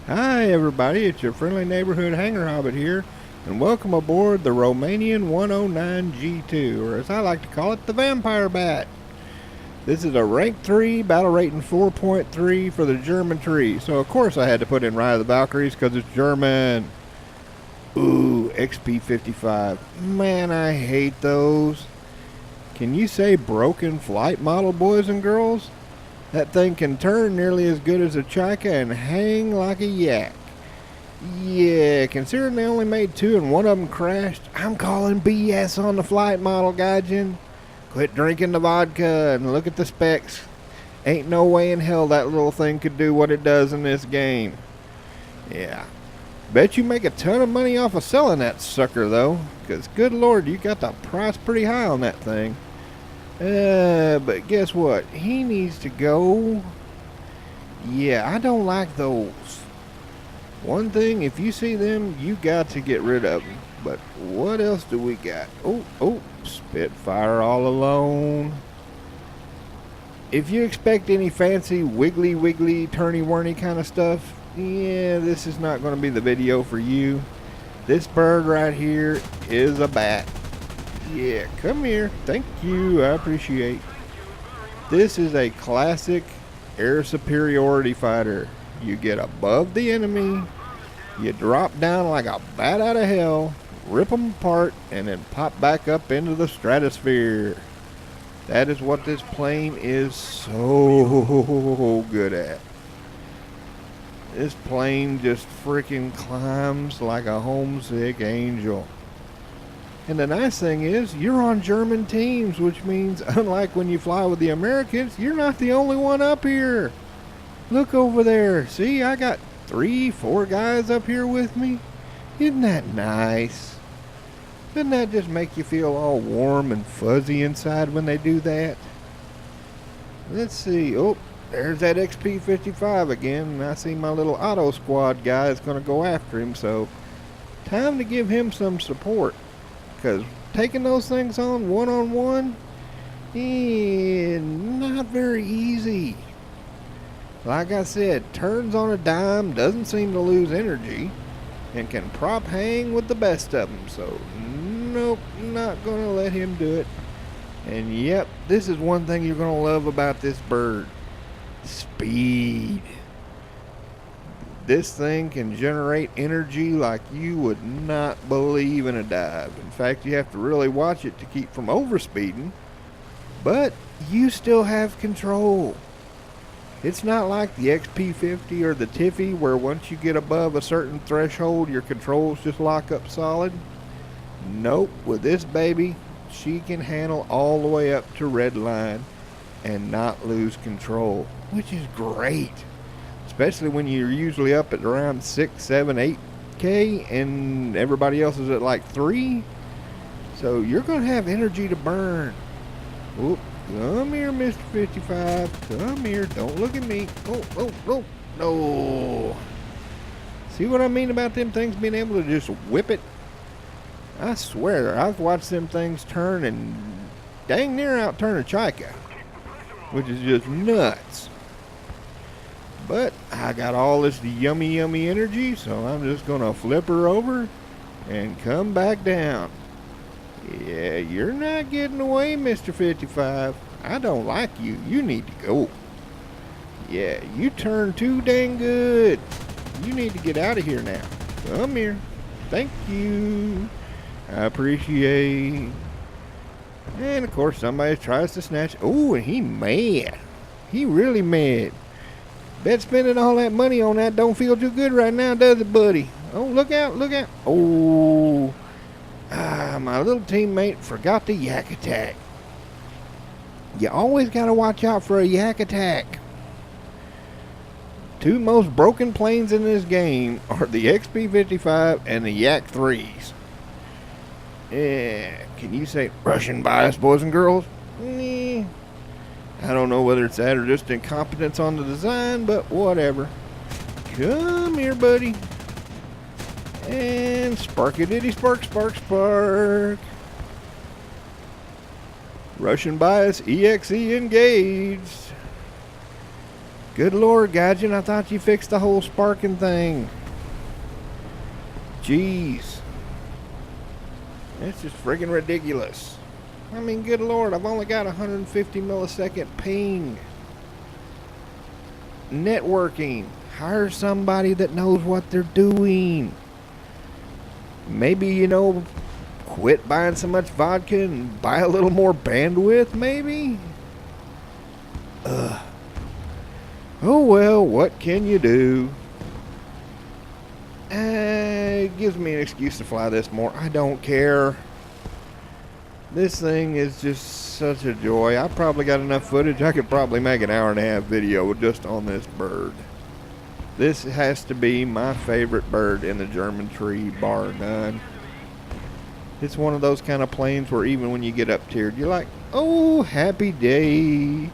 Hi everybody, it's your friendly neighborhood hanger hobbit here, and welcome aboard the Romanian 109 G2, or as I like to call it, the Vampire Bat. This is a rank 3, battle rating 4.3 for the German tree, so of course I had to put in Ride of the Valkyries because it's German. Ooh, XP 55. Man, I hate those. Can you say broken flight model, boys and girls? That thing can turn nearly as good as a Chika and hang like a yak. Yeah, considering they only made 2 and one of them crashed, I'm calling BS on the flight model, Gaijin. Quit drinking the vodka and look at the specs. Ain't no way in hell that little thing could do what it does in this game. Yeah. Bet you make a ton of money off of selling that sucker, though. Because, good lord, you got the price pretty high on that thing. But guess what? He needs to go. Yeah, I don't like those. One thing, if you see them, you got to get rid of them. But what else do we got? Oh, Spitfire all alone. If you expect any fancy wiggly, turny-worny kind of stuff, yeah, this is not going to be the video for you. This bird right here is a bat. Yeah, come here. Thank you. I appreciate. This is a classic air superiority fighter. You get above the enemy, you drop down like a bat out of hell, rip them apart, and then pop back up into the stratosphere. That is what this plane is so good at. This plane just freaking climbs like a homesick angel. And the nice thing is, you're on German teams, which means, unlike when you fly with the Americans, you're not the only one up here. Look over there. See, I got 3-4 guys up here with me. Isn't that nice? Doesn't that just make you feel all warm and fuzzy inside when they do that? Let's see. Oh, there's that XP 55 again. And I see my little auto squad guy is going to go after him, so time to give him some support. Because taking those things on one-on-one, not very easy. Like I said, turns on a dime, doesn't seem to lose energy, and can prop hang with the best of them. So, nope, not going to let him do it. And yep, this is one thing you're going to love about this bird. Speed. This thing can generate energy like you would not believe in a dive. In fact, you have to really watch it to keep from overspeeding. But you still have control. It's not like the XP50 or the Tiffy where once you get above a certain threshold, your controls just lock up solid. Nope, with this baby, she can handle all the way up to red line and not lose control, which is great. Especially when you're usually up at around 6, 7, 8K and everybody else is at like 3. So you're going to have energy to burn. Oop, come here, Mr. 55. Come here. Don't look at me. Oh, no. See what I mean about them things being able to just whip it? I swear, I've watched them things turn and dang near outturn a Chika, which is just nuts. But I got all this yummy energy, so I'm just going to flip her over and come back down. Yeah, you're not getting away, Mr. 55. I don't like you. You need to go. Yeah, you turn too dang good. You need to get out of here now. Come here. Thank you. I appreciate. And, of course, somebody tries to snatch. Oh, and he mad. He really mad. Bet spending all that money on that don't feel too good right now, does it, buddy? Oh, look out. Oh, my little teammate forgot the yak attack. You always got to watch out for a yak attack. 2 most broken planes in this game are the XP-55 and the Yak 3s. Yeah, can you say Russian bias, boys and girls? I don't know whether it's that or just incompetence on the design, but whatever. Come here, buddy. And sparky-diddy spark. Russian bias EXE engaged. Good Lord, Gaijin, I thought you fixed the whole sparking thing. Jeez. It's just friggin' ridiculous. I mean, good Lord, I've only got 150 millisecond ping. Networking. Hire somebody that knows what they're doing. Maybe, you know, quit buying so much vodka and buy a little more bandwidth, maybe? Ugh. Oh well, what can you do? It gives me an excuse to fly this more. I don't care. This thing is just such a joy. I probably got enough footage. I could probably make an hour-and-a-half video just on this bird. This has to be my favorite bird in the German tree, bar none. It's one of those kind of planes where even when you get up tiered, you're like, oh, happy day.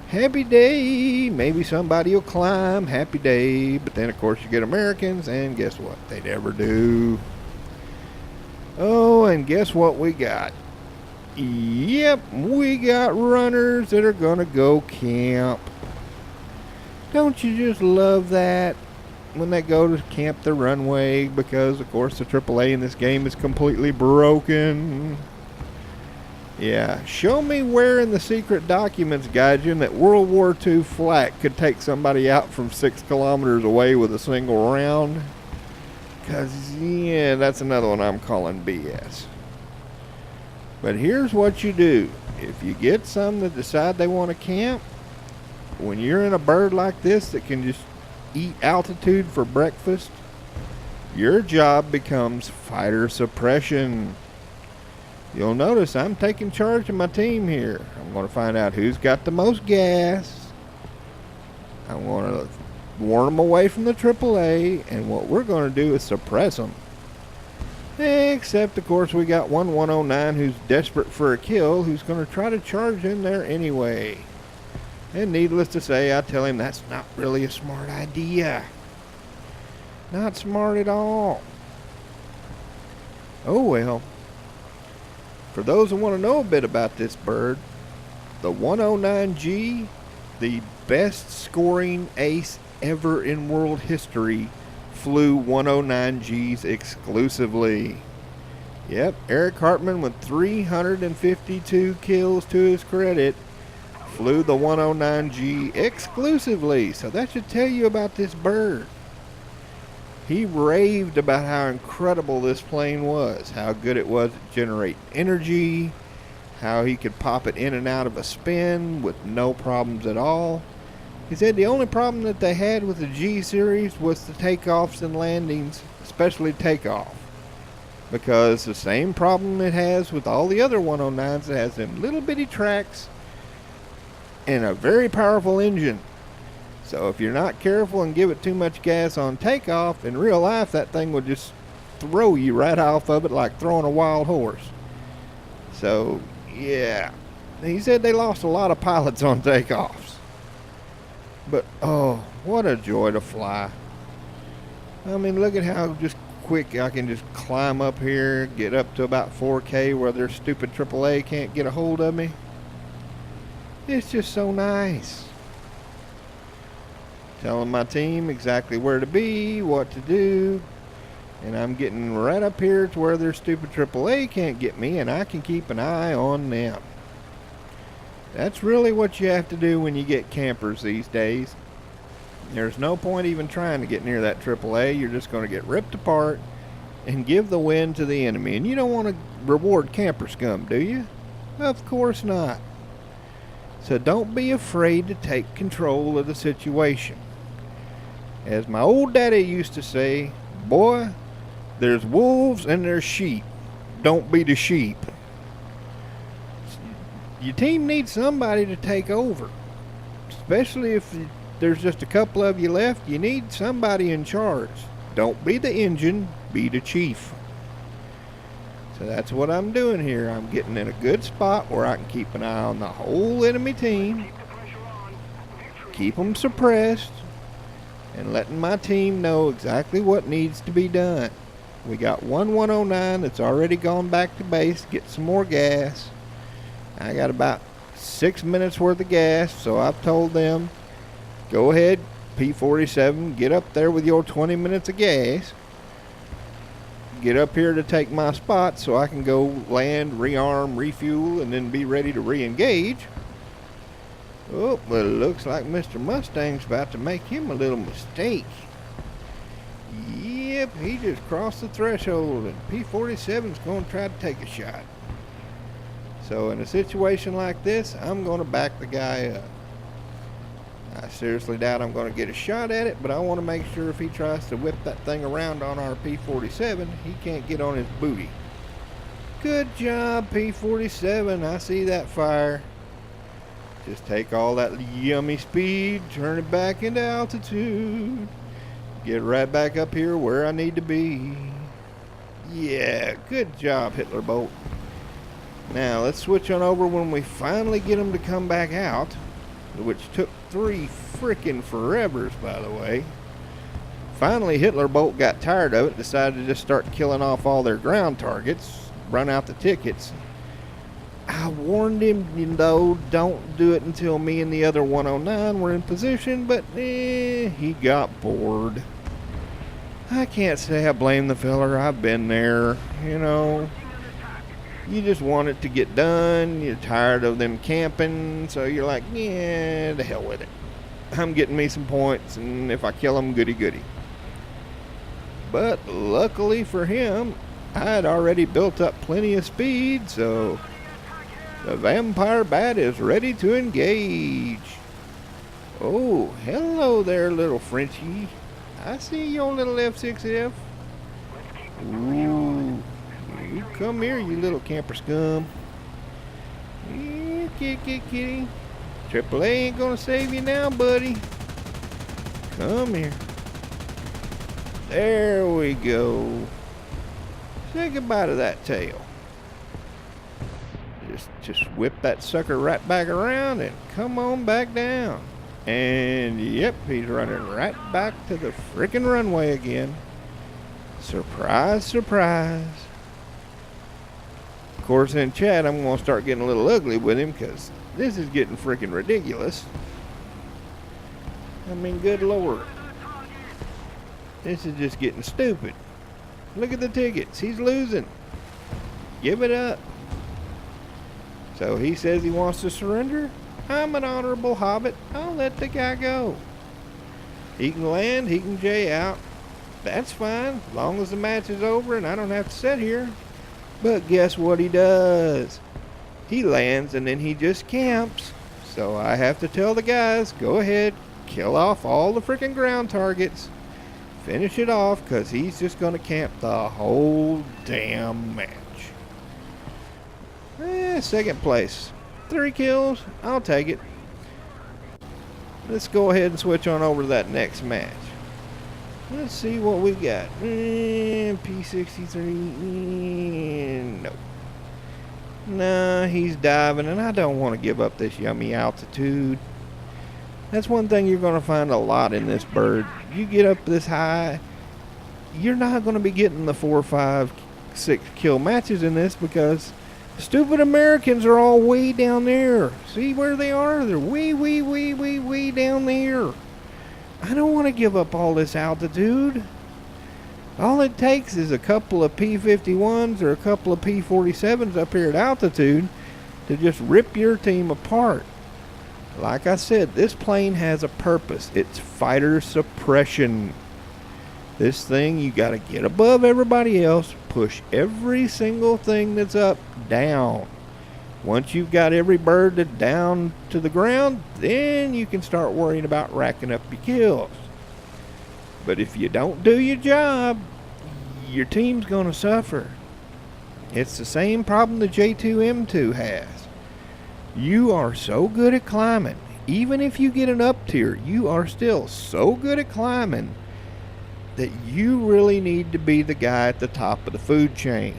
Happy day. Maybe somebody will climb. Happy day. But then, of course, you get Americans, and guess what? They never do. Oh, and guess what we got? Yep, we got runners that are going to go camp. Don't you just love that? When they go to camp the runway, because, of course, the AAA in this game is completely broken. Yeah, show me where in the secret documents, Gaijin, that World War II flak could take somebody out from 6 kilometers away with a single round. Because, yeah, that's another one I'm calling BS. But here's what you do. If you get some that decide they want to camp, when you're in a bird like this that can just eat altitude for breakfast, your job becomes fighter suppression. You'll notice I'm taking charge of my team here. I'm going to find out who's got the most gas. I'm going to warn them away from the AAA, and what we're going to do is suppress them. Except, of course, we got one 109 who's desperate for a kill, who's going to try to charge in there anyway. And needless to say, I tell him that's not really a smart idea. Not smart at all. Oh well. For those who want to know a bit about this bird, the 109G, the best scoring ace ever in world history, flew 109Gs exclusively. Yep, Eric Hartman with 352 kills to his credit flew the 109G exclusively. So that should tell you about this bird. He raved about how incredible this plane was, how good it was at generating energy, how he could pop it in and out of a spin with no problems at all. He said the only problem that they had with the G series was the takeoffs and landings, especially takeoff. Because the same problem it has with all the other 109s, it has them little bitty tracks and a very powerful engine. So if you're not careful and give it too much gas on takeoff, in real life that thing will just throw you right off of it like throwing a wild horse. So, yeah. He said they lost a lot of pilots on takeoffs. But, oh, what a joy to fly. I mean, look at how just quick I can just climb up here, get up to about 4K where their stupid AAA can't get a hold of me. It's just so nice. Telling my team exactly where to be, what to do, and I'm getting right up here to where their stupid AAA can't get me, and I can keep an eye on them. That's really what you have to do when you get campers these days. There's no point even trying to get near that AAA. You're just going to get ripped apart and give the win to the enemy. And you don't want to reward camper scum, do you? Of course not. So don't be afraid to take control of the situation. As my old daddy used to say, boy, there's wolves and there's sheep. Don't be the sheep. Your team needs somebody to take over. Especially if there's just a couple of you left, you need somebody in charge. Don't be the engine, be the chief. So that's what I'm doing here. I'm getting in a good spot where I can keep an eye on the whole enemy team, keep them suppressed, and letting my team know exactly what needs to be done. We got one 109 that's already gone back to base, get some more gas. I got about 6 minutes worth of gas, so I've told them Go ahead, P-47, get up there with your 20 minutes of gas. Get up here to take my spot so I can go land, rearm, refuel, and then be ready to re-engage. Oh, but it looks like Mr. Mustang's about to make him a little mistake. Yep, he just crossed the threshold, and P-47's going to try to take a shot. So in a situation like this, I'm going to back the guy up. I seriously doubt I'm going to get a shot at it, but I want to make sure if he tries to whip that thing around on our P-47, he can't get on his booty. Good job, P-47. I see that fire. Just take all that yummy speed, turn it back into altitude. Get right back up here where I need to be. Yeah, good job, Hitler Bolt. Now, let's switch on over when we finally get him to come back out, which took 3 frickin' forevers, by the way. Finally, Hitler Bolt got tired of it, decided to just start killing off all their ground targets, run out the tickets. I warned him, don't do it until me and the other 109 were in position, but he got bored. I can't say I blame the feller. I've been there, You just want it to get done. You're tired of them camping, so you're like, yeah, the hell with it. I'm getting me some points, and if I kill them, goody goody. But luckily for him, I had already built up plenty of speed, so the Vampire Bat is ready to engage. Oh, hello there, little Frenchie. I see your little F6F. Ooh. You come here, you little camper scum. Yeah, kitty. AAA ain't gonna save you now, buddy. Come here. There we go. Say goodbye to that tail. Just whip that sucker right back around and come on back down. And yep, he's running right back to the frickin' runway again. Surprise, surprise. Of course, in chat, I'm going to start getting a little ugly with him because this is getting freaking ridiculous. I mean, good lord. This is just getting stupid. Look at the tickets. He's losing. Give it up. So he says he wants to surrender. I'm an honorable hobbit. I'll let the guy go. He can land. He can J out. That's fine. As long as the match is over and I don't have to sit here. But guess what he does? He lands and then he just camps. So I have to tell the guys, go ahead, kill off all the freaking ground targets. Finish it off because he's just going to camp the whole damn match. Second place. 3 kills. I'll take it. Let's go ahead and switch on over to that next match. Let's see what we got. P63. No. Nah, he's diving, and I don't want to give up this yummy altitude. That's one thing you're going to find a lot in this bird. You get up this high, you're not going to be getting the 4, 5, 6 kill matches in this because stupid Americans are all way down there. See where they are? They're way down there. I don't want to give up all this altitude. All it takes is a couple of P-51s or a couple of P-47s up here at altitude to just rip your team apart. Like I said, this plane has a purpose. It's fighter suppression. This thing, you got to get above everybody else, push every single thing that's up down. Once you've got every bird down to the ground, then you can start worrying about racking up your kills. But if you don't do your job, your team's going to suffer. It's the same problem the J2M2 has. You are so good at climbing. Even if you get an up tier, you are still so good at climbing that you really need to be the guy at the top of the food chain.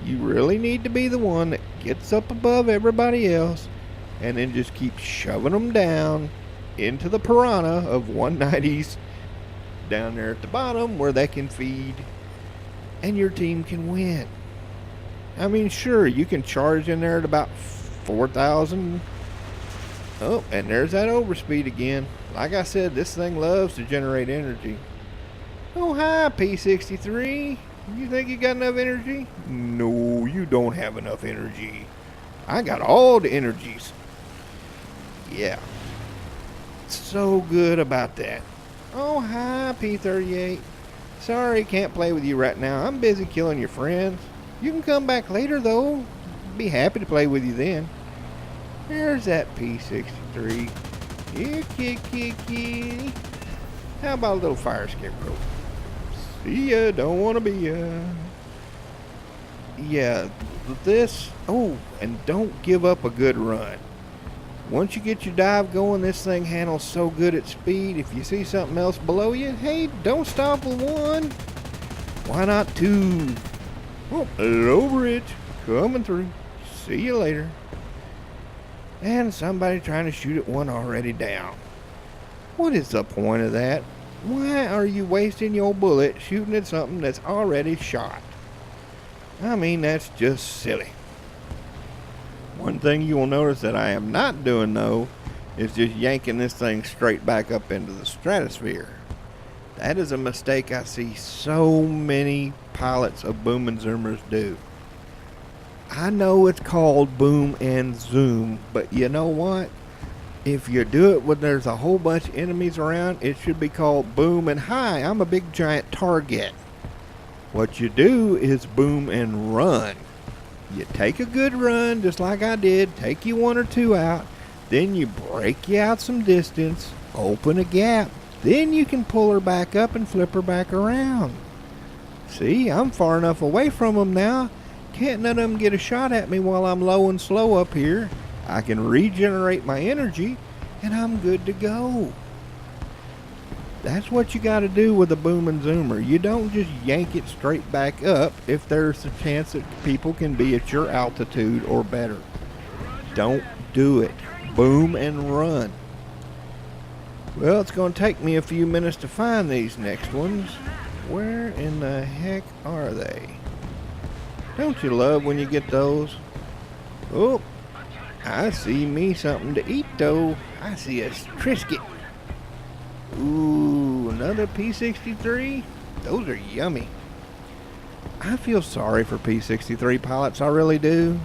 You really need to be the one that gets up above everybody else and then just keeps shoving them down into the piranha of 190s down there at the bottom where they can feed and your team can win. I mean, sure, you can charge in there at about 4,000 Oh, and there's that overspeed again. Like I said, this thing loves to generate energy. Oh, hi, P63. You think you got enough energy? No, you don't have enough energy. I got all the energies. Yeah. So good about that. Oh, hi, P38. Sorry, can't play with you right now. I'm busy killing your friends. You can come back later, though. Be happy to play with you then. There's that P63. Here, kitty. How about a little fire scarecrow? See ya, don't want to be ya. Yeah, this. Oh, and don't give up a good run. Once you get your dive going, this thing handles so good at speed. If you see something else below you, hey, don't stop with one. Why not two? Oh, low bridge coming through. See you later. And somebody trying to shoot at one already down. What is the point of that? Why are you wasting your bullet shooting at something that's already shot? I mean, that's just silly. One thing you will notice that I am not doing, though, is just yanking this thing straight back up into the stratosphere. That is a mistake I see so many pilots of boom and zoomers do. I know it's called boom and zoom, but you know what? If you do it when there's a whole bunch of enemies around, it should be called boom and hi, I'm a big giant target. What you do is boom and run. You take a good run, just like I did, take you one or two out, then you break you out some distance, open a gap, then you can pull her back up and flip her back around. See, I'm far enough away from them now. Can't none of them get a shot at me while I'm low and slow up here. I can regenerate my energy, and I'm good to go. That's what you got to do with a boom and zoomer. You don't just yank it straight back up if there's a chance that people can be at your altitude or better. Don't do it. Boom and run. Well, it's going to take me a few minutes to find these next ones. Where in the heck are they? Don't you love when you get those? Oh, I see me something to eat, though. I see a Trisket. Ooh, another P63? Those are yummy. I feel sorry for P63 pilots, I really do.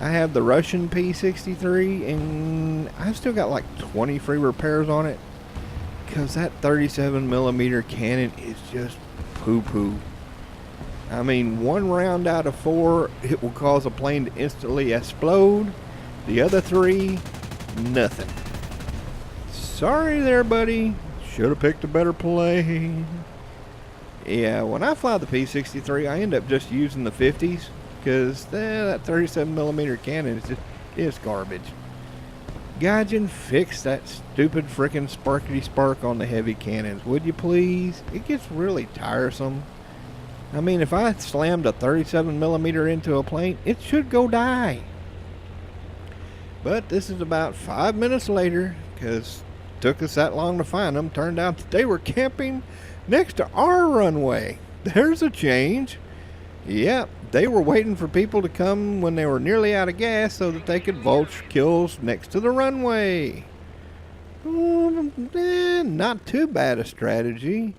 I have the Russian P63, and I've still got like 20 free repairs on it, because that 37mm cannon is just poo-poo. I mean, one round out of 4, it will cause a plane to instantly explode. The other 3, nothing. Sorry there, buddy. Should have picked a better plane. Yeah, when I fly the P63, I end up just using the 50s, because that 37mm cannon is garbage. Gaijin, fix that stupid frickin' sparkety spark on the heavy cannons, would you please? It gets really tiresome. I mean, if I slammed a 37mm into a plane, it should go die. But this is about 5 minutes later, because it took us that long to find them. Turned out that they were camping next to our runway. There's a change. Yep, they were waiting for people to come when they were nearly out of gas so that they could vulture kills next to the runway. Not too bad a strategy.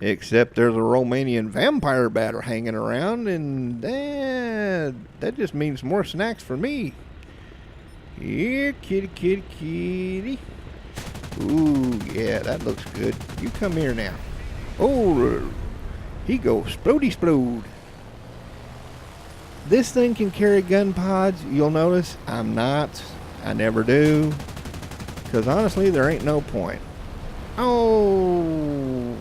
Except there's a Romanian Vampire batter hanging around, and that just means more snacks for me. Here, kitty. Ooh, yeah, that looks good. You come here now. Oh, he goes splody. This thing can carry gun pods. You'll notice I'm not. I never do. Because honestly, there ain't no point. Oh.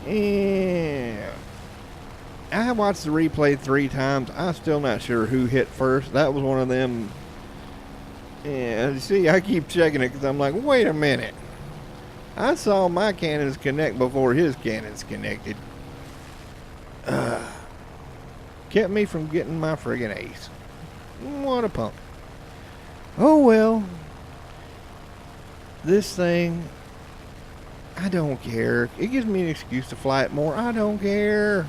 Yeah. I watched the replay 3 times. I'm still not sure who hit first. That was one of them. Yeah, see, I keep checking it because I'm like, wait a minute. I saw my cannons connect before his cannons connected. Kept me from getting my friggin' ace. What a punk. Oh well. This thing, I don't care. It gives me an excuse to fly it more. I don't care.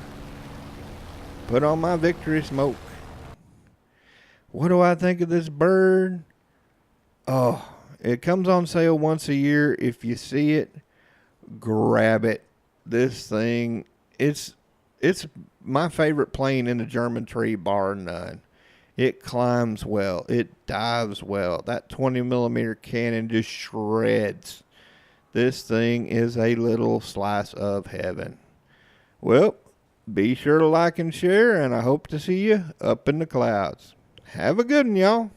Put on my victory smoke. What do I think of this bird? Oh, it comes on sale once a year. If you see it, grab it. This thing, it's it's my favorite plane in the German tree, bar none. It climbs well. It dives well. That 20 millimeter cannon just shreds. This thing is a little slice of heaven. Well, be sure to like and share, and I hope to see you up in the clouds. Have a good one, y'all.